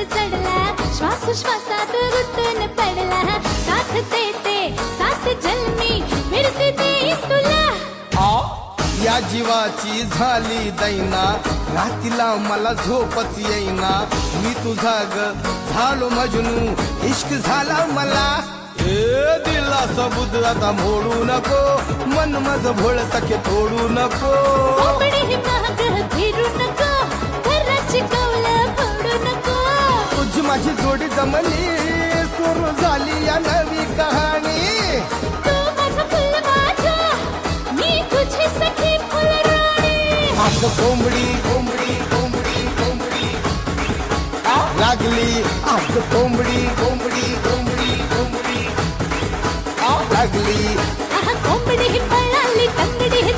चढला, श्वास श्वासात रुतून पडला, साथ देते साथ जन्मी फिरते देईन तुला. या जीवाची झाली दैना, रातीला मला झोपच येईना, मी तुझा ग झालो मजनू, इश्क झाला मला. ए दिला सबूत आता मोडू नको, मन मज भोळ सखे तोडू नको. कोंबडी माग फिरू नको, घराची कौलं फोडू नको. तुझी माझी जोडी जमली, सुरू झाली या नवी कहाणी. तू माझा फुल माझा, मी तुझी सखी फुलराणी. आग कोंबडी कोंबडी कोंबडी कोंबडी लागली, आग कोंबडी कोंबडी कोंबडी कोंबडी लागली. कोंबडी पळाली, तंगडी